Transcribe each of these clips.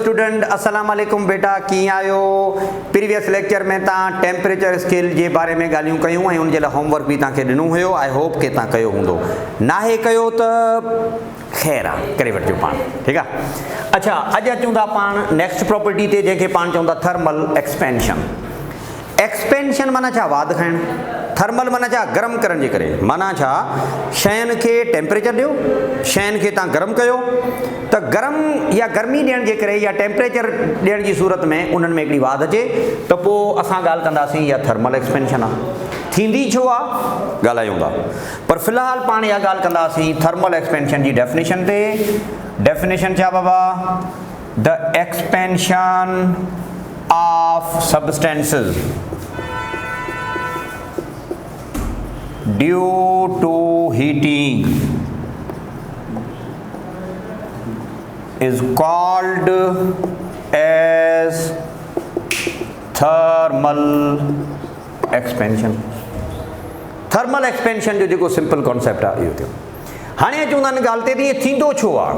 Student अस्सलाम वालेकुम बेटा की आयो। प्रीवियस लेक्चर में टेम्परेचर स्केल के बारे में गालियों कयूं ऐं उन जे लाइ होमवर्क भी तव्हांखे ॾिनो हुयो। आई होप के तव्हां कयो हूंदो, नाहे कयो त ख़ैर आहे, करे वठिजो पाण, ठीकु आहे। अच्छा, अॼु अचूं था पाण नेक्स्ट प्रॉपर्टी ते, जंहिंखे पाण चऊं था थर्मल एक्सपेंशन। एक्सपेंशन माना छा? वाध खाइण। थर्मल माना छा? गरम करण जे करे। माना छा? शयुनि खे टेम्परेचर ॾियो, शयुनि खे तव्हां गरम कयो, त गरम या गर्मी ॾियण जे करे या टेम्परेचर ॾियण जी सूरत में उन्हनि में हिकिड़ी वाध अचे, त पोइ असां ॻाल्हि कंदासीं इहा थर्मल एक्सपेंशन आहे। थींदी छो आहे ॻाल्हायूं था, पर फ़िलहालु पाण इहा ॻाल्हि कंदासीं थर्मल एक्सपेंशन जी डेफिनेशन ते। डेफिनेशन छा बाबा? The expansion of substances due to heating is called as thermal expansion। Thermal expansion जो जेको सिंपल कॉन्सेप्ट आहे इहो थियो। हाणे अचूं था हिन ॻाल्हि ते, इहे थींदो छो आहे,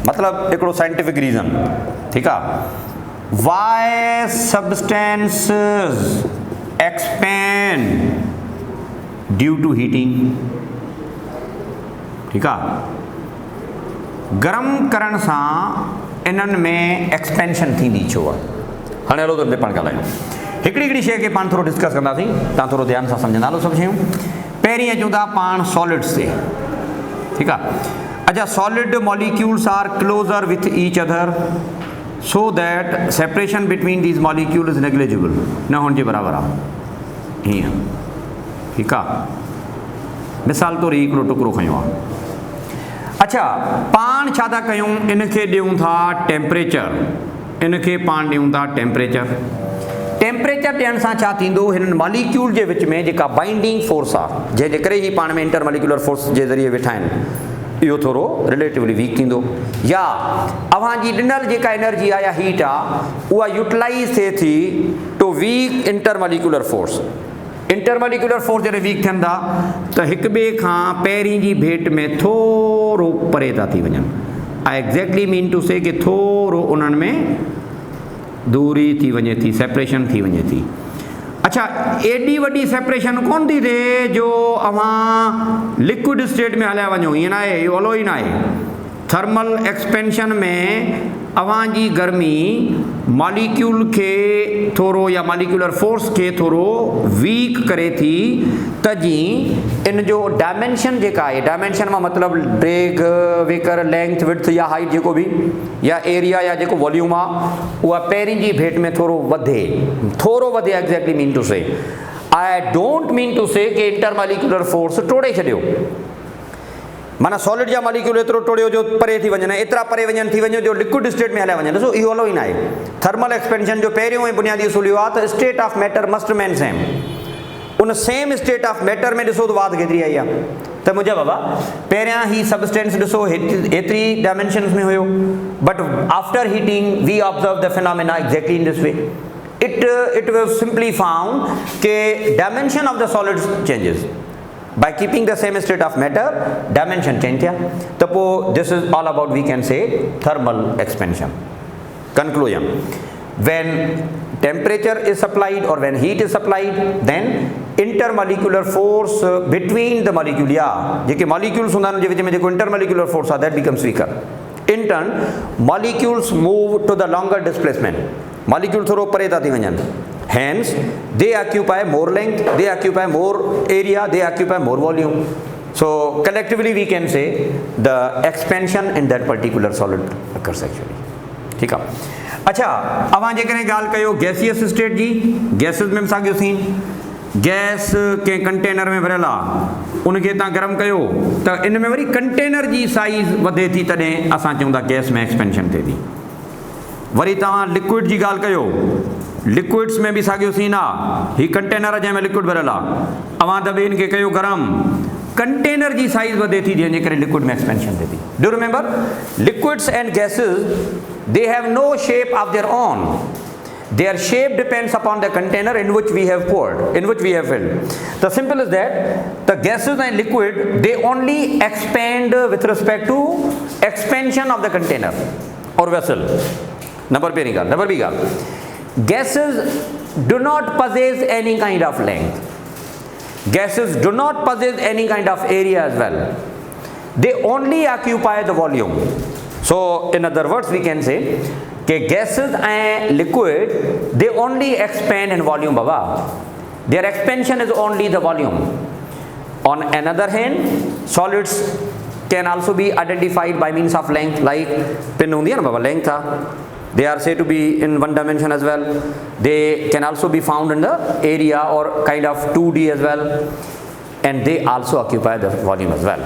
मतिलबु हिकिड़ो साइंटिफिक रीज़न, ठीकु आहे। Why substances expand due to heating, ठीकु आहे। गरम करण सां इन्हनि में एक्सपेंशन थींदी छो आहे। हाणे हलो त पाण ॻाल्हायूं। हिकिड़ी शइ खे पाण थोरो डिस्कस कंदासीं, तव्हां थोरो ध्यानु सां सम्झंदा हलो सभु शयूं। पहिरीं अचूं था पाण सॉलिड्स ते, ठीकु आहे। अच्छा, solid molecules are closer with each other so that separation between these molecule is negligible, न हुन जे बराबरि आहे, हीअं, ठीकु आहे। मिसाल तौरु हिकिड़ो टुकड़ो खयो आहे। अच्छा, पाण छा था कयूं, इनखे ॾियूं था टेम्परेचर, इनखे पाण ॾियूं था टेम्परेचर। टेम्परेचर ॾियण सां छा थींदो, हिननि मॉलिक्यूल जे विच में जेका बाइंडिंग फोर्स आहे, जंहिंजे करे ई पाण में इंटर मॉलिक्यूलर फोर्स जे ज़रिए वेठा आहिनि, इहो थोरो रिलेटिवली वीक थींदो, या अव्हांजी ॾिनल जेका एनर्जी आहे या हीट आहे उहा यूटिलाइज़ थिए थी too weak intermolecular force. Intermolecular force जॾहिं वीक थियनि था त हिक ॿिए खां पहिरीं जी भेट में थोरो परे था थी वञनि। आई एग्ज़ैक्टली मीन टू से कि थोरो उन्हनि में दूरी थी वञे थी, सेपरेशन थी वञे थी। अच्छा, एॾी वॾी सेपरेशन कोन थी थिए जो अव्हां लिक्विड स्टेट में हलिया वञो, ईअं न आहे, इहो हलो ई न आहे। थर्मल एक्सपेंशन में अव्हांजी गर्मी मॉलिक्यूल खे थोरो या मॉलिक्यूलर फोर्स खे थोरो वीक करे थी, त जीअं इन जो डायमेंशन जेका आहे, डायमेंशन मां मतिलबु ड्रैग, वेकर, लेंथ, विड्थ या हाइट जेको बि, या एरिया या जेको वॉल्यूम आहे, उहा पहिरीं जी भेट में थोरो वधे, थोरो वधे। एग्जैक्टली मीन टू से, आई डोंट मीन टू से कि इंटर मॉलिक्यूलर फोर्स टोड़े छॾियो, माना सॉलिड जा मॉलिक्यूल एतिरो टोड़ियो जो परे थी वञनि, एतिरा परे वञनि थी वञे जो लिक्विड स्टेट में हलिया वञनि। ॾिसो, इहो हलो ई न आहे। थर्मल एक्सपेंशन जो पहिरियों ऐं बुनियादी उसूल इहो आहे त state of matter must remain same. उन सेम स्टेट ऑफ मैटर में ॾिसो त वाध केतिरी आई आहे। त मुंहिंजा बाबा पहिरियां ही सब्सटेंस ॾिसो एतिरी डायमेंशन्स में हुयो, but after heating we observe the phenomena exactly in this way. It was simply found के dimension of the solids changes by keeping the same state of matter, dimension change थिया। त पोइ this is all about, we can say, thermal expansion। Conclusion: when temperature is supplied or when heat is supplied, then intermolecular force between the molecule, या जेके molecules हूंदा आहिनि जे विच में जेको intermolecular force आहे, that becomes weaker। In turn, molecules move to the longer displacement। molecule थोरो परे था थी वञनि। Hence, they occupy more length, they occupy more area, they occupy more volume. So, collectively we can say the expansion in that particular solid occurs actually। ठीक है। अच्छा, अब आगे करें गाल कयो गैसियस स्टेट जी। गैसेस में साॻियो सीन, गैस के कंटेनर में भरियल आहे, उनखे तव्हां गरम कयो त इन में वरी कंटेनर जी साइज़ वधे थी, तॾहिं असां चऊं था गैस में एक्सपेंशन थिए थी। वरी तव्हां लिक्विड जी ॻाल्हि कयो, लिक्विड्स में भी साॻियो सीन आहे। ही कंटेनर जंहिंमें लिक्विड भरियल आहे, अव्हां त ॿियनि खे कयो गरम, कंटेनर जी साइज़ वधे थी, जंहिंजे करे लिक्विड में एक्सपेंशन थिए थी। Do remember, liquids and gases, they have no shape of their own. Their shape depends upon the container in which we have poured, in which we have filled. The simple is that the gases and liquid, they only expand with respect to expansion of the container or vessel. Number ॿी ॻाल्हि, gases do not possess any kind of length. Gases do not possess any kind of area as well. They only occupy the volume. So in other words we can say that gases and liquid, they only expand in volume, baba. Their expansion is only the volume. On another hand, solids can also be identified by means of length, like pin hundi hai na baba, length tha. They are said to be in one dimension as well. They can also be found in the area or kind of 2D as well, and they also occupy the volume as well.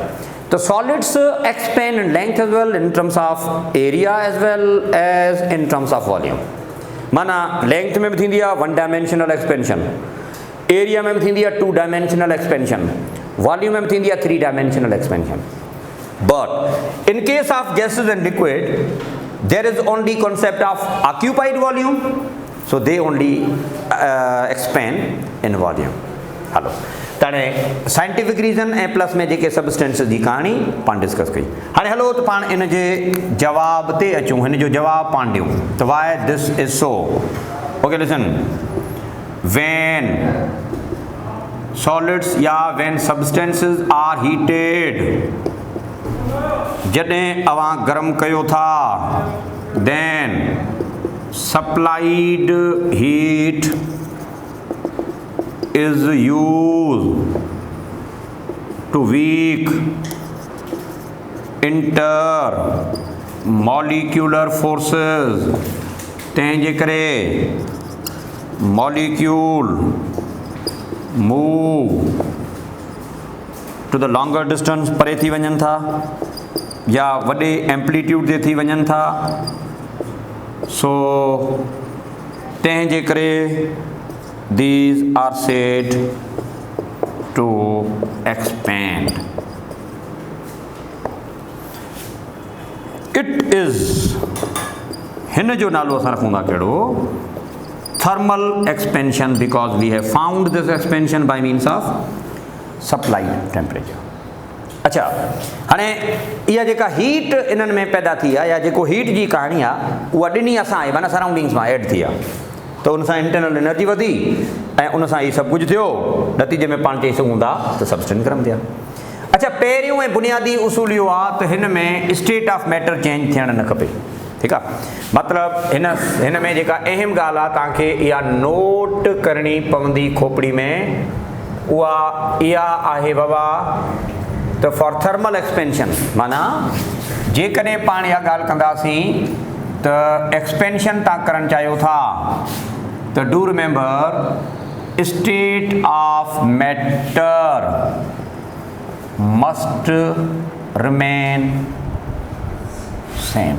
So solids expand in length as well, in terms of area as well as in terms of volume. Mana length में भी थींदी आहे one dimensional expansion, area में भी थींदी आहे 2 dimensional expansion, volume में भी थींदी आहे 3 dimensional expansion. But in case of gases and liquid, there is only concept of occupied volume, so they only expand in volume. Hello ताणे साइंटिफिक रीज़न ऐं प्लस में जेके सबस्टेंसेस जी कहाणी पाण डिस्कस कई। हाणे हलो त पाण इन जे जवाब ते अचूं, हिन जो जवाब पाण ॾियूं त why this is so. Okay listen, when solids या व्हेन सबस्टेंसेस आर हीटेड, जॾहिं अवां गरम कयो था, then supplied heat is used to weak intermolecular forces, तंहिंजे करे molecule move to the longer distance, परे थी वञनि था या वॾे एम्पलीट्यूड ते थी वञनि था, सो तंहिंजे करे these are said to expand. It is, हिन जो नालो असां रखूं था कहिड़ो, thermal expansion, because we have found this expansion by means of supplied temperature. अच्छा, हाणे इहा जेका हीट इन्हनि में पैदा थी आहे या जेको हीट जी कहाणी आहे उहा ॾिनी असां आहे, माना सराउंडिंग्स मां एड थी आहे, त उन सां इंटरनल एनर्जी वधी ऐं उन सां इहे सभु कुझु थियो, नतीजे में पाण चई सघूं था त सबस्टेंस गरम थिया। अच्छा, पहिरियों ऐं बुनियादी उसूल इहो आहे त हिन में स्टेट ऑफ मैटर चेंज थियणु न खपे, ठीकु आहे। मतिलबु हिन में जेका अहम ॻाल्हि आहे तव्हांखे इहा नोट करणी पवंदी खोपड़ी में, उहा इहा आहे बाबा त फॉर थर्मल एक्सपेंशन, माना जेकॾहिं पाण इहा ॻाल्हि कंदासीं त एक्सपेंशन तव्हां करणु चाहियो था त do remember state of matter must remain same,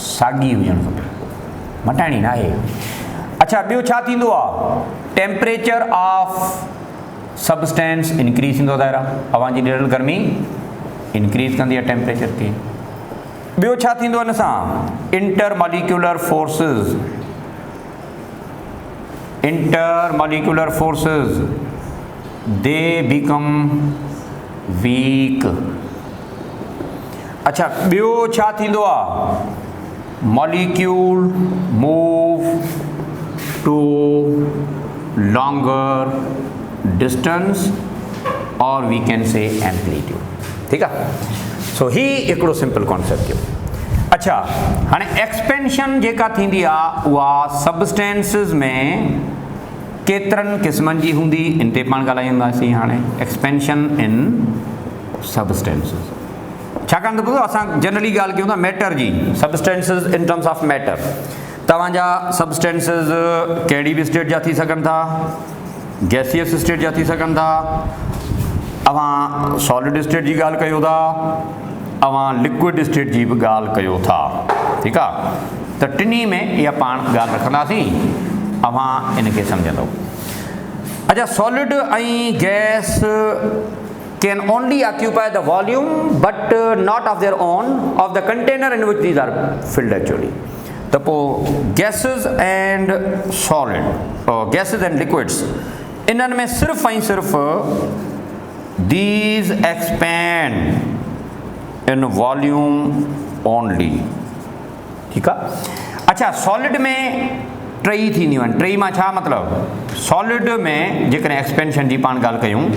साॻी हुजणु खपे, मटाइणी न आहे। अच्छा, ॿियो छा थींदो आहे, टेम्परेचर ऑफ सबस्टेंस इंक्रीज़ थींदो, दायरा हवा जी ॾियलु गर्मी इंक्रीज़ कंदी आहे टेम्परेचर खे। ॿियो छा थींदो हिन सां, intermolecular forces they become weak. अच्छा, ॿियो छा थींदो आहे, molecule move to longer distance और वी कैन से एम्पलीट्यूड, ठीकु आहे। सो ही हिकिड़ो सिंपल कॉन्सेप्ट थियो। अच्छा, हाणे एक्सपेंशन जेका थींदी आहे उहा सबस्टेंसिस में केतिरनि क़िस्मनि जी हूंदी, इन ते पाण ॻाल्हाईंदासीं। हाणे एक्सपेंशन इन सबस्टेंसिस, छाकाणि त ॿुधो असां जनरली ॻाल्हि कयूं था मैटर जी, substances in terms of matter. तव्हांजा सबस्टेंसिस कहिड़ी बि स्टेट जा थी सघनि था, गैसियस स्टेट जा थी सघनि था, अवां सॉलिड स्टेट जी ॻाल्हि कयो था, अवां लिक्विड स्टेट जी बि ॻाल्हि कयो था, ठीकु आहे। त टिनी में इहा पाण ॻाल्हि रखंदासीं, अवां इनखे सम्झंदो। अच्छा, सॉलिड ऐं gas can only occupy the volume but not of their own, of the container in which these are filled actually. The gases and solid, gases and liquids, इन्हनि में सिर्फ़ ऐं सिर्फ़ these expand in volume only, ठीक है। अच्छा, solid में टई थींदियूं आहिनि। टई मां छा मतिलबु, सॉलिड में जेकॾहिं एक्सपेंशन जी पाण ॻाल्हि कयूं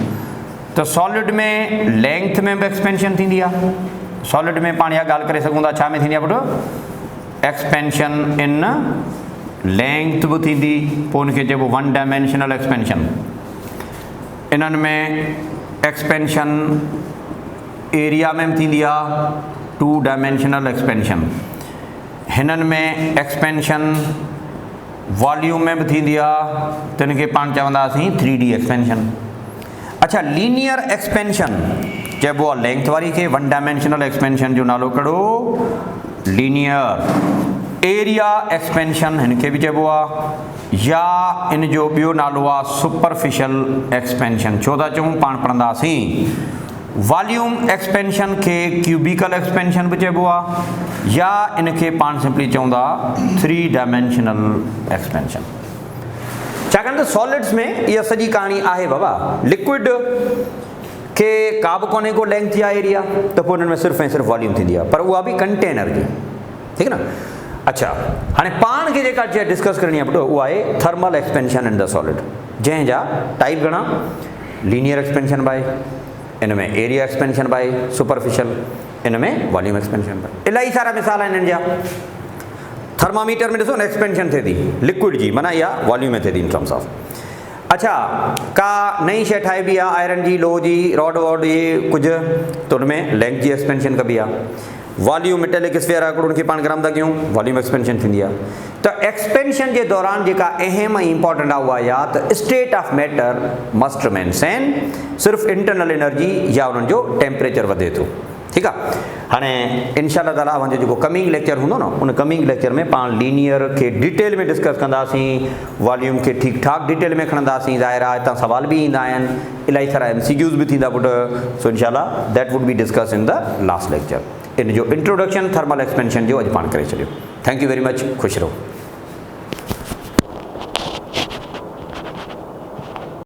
त सॉलिड में लेंथ में बि एक्सपेंशन थींदी आहे। सॉलिड में पाण इहा ॻाल्हि करे सघूं था, छा में थींदी आहे पुटु, एक्सपेंशन इन लेंथ बि थींदी, पोइ उनखे चइबो वन डायमेंशनल एक्सपेंशन। इन्हनि में एक्सपेंशन एरिया में बि थींदी आहे, टू डायमेंशनल एक्सपेंशन। हिननि में एक्सपेंशन वॉल्यूम में बि थींदी आहे, त हिनखे पाण चवंदासीं 3D एक्सपेंशन। अच्छा, लीनियर एक्सपेंशन चइबो आहे लेंथ वारी खे, वन डायमेंशनल एक्सपेंशन जो नालो कहिड़ो, लीनियर। एरिया एक्सपेंशन हिनखे बि चइबो आहे, या इन जो ॿियो नालो आहे सुपरफिशियल एक्सपेंशन। छो था चऊं, पाण पढ़ंदासीं वॉल्यूम एक्सपेंशन खे क्यूबिकल एक्सपेंशन बि चइबो आहे, या इनखे पाण सिंपली चवंदा 3 डायमेंशनल एक्सपेंशन। छाकाणि त सॉलिड्स में इहा सॼी कहाणी आहे बाबा। लिक्विड खे का बि कोन्हे को लेंथ या एरिया, त पोइ हुननि में सिर्फ़ु ऐं सिर्फ़ु वॉल्यूम थींदी आहे, पर उहा बि कंटेनर जी, ठीकु न। अच्छा, हाणे पाण खे जेका शइ डिस्कस करणी आहे पुटु, उहा आहे thermal expansion in the solid, जंहिंजा टाइप घणा, लीनियर एक्सपेंशन बाय, इन में एरिया एक्सपेंशन बाय सुपरफिशियल, इन में वॉल्यूम एक्सपेंशन बाय। इलाही सारा मिसाल आहिनि हिननि जा। थर्मामीटर में ॾिसो न एक्सपेंशन थिए थी लिक्विड जी, माना इहा वॉल्यूम में थिए थी इन टर्म्स ऑफ। अच्छा, का नई शइ ठाहिबी आहे आयरन जी, लोह जी, रॉड वॉड, ये कुझु, त उनमें लेंथ जी एक्सपेंशन कबी आहे। वॉल्यूम मेटेलिक स्फीयर आहे हिकिड़ो, उनखे पाण गरम था कयूं, वॉल्यूम एक्सपेंशन थींदी आहे। त एक्सपेंशन जे दौरान जेका अहम ऐं इंपॉर्टेंट आहे उहा या त state of matter must remain same, सिर्फ़ु इंटरनल एनर्जी या उन्हनि जो टेम्परेचर वधे थो, ठीकु आहे। हाणे इनशाअल्लाह ताला असांजो जेको कमिंग लेक्चर हूंदो न, उन कमिंग लेक्चर में पाण लीनियर खे डिटेल में डिस्कस कंदासीं, वॉल्यूम खे ठीकु ठाक डिटेल में खणंदासीं। ज़ाहिर आहे हितां सवाल बि ईंदा आहिनि, इलाही सारा MCQs बि थींदा पुटु। सो इनशाअल्लाह that would be discuss in the last lecture. इन जो इंट्रोडक्शन थर्मल एक्सपेंशन जो अॼु पाण करे छॾियो। थैंक यू वेरी मच, ख़ुशि रहो।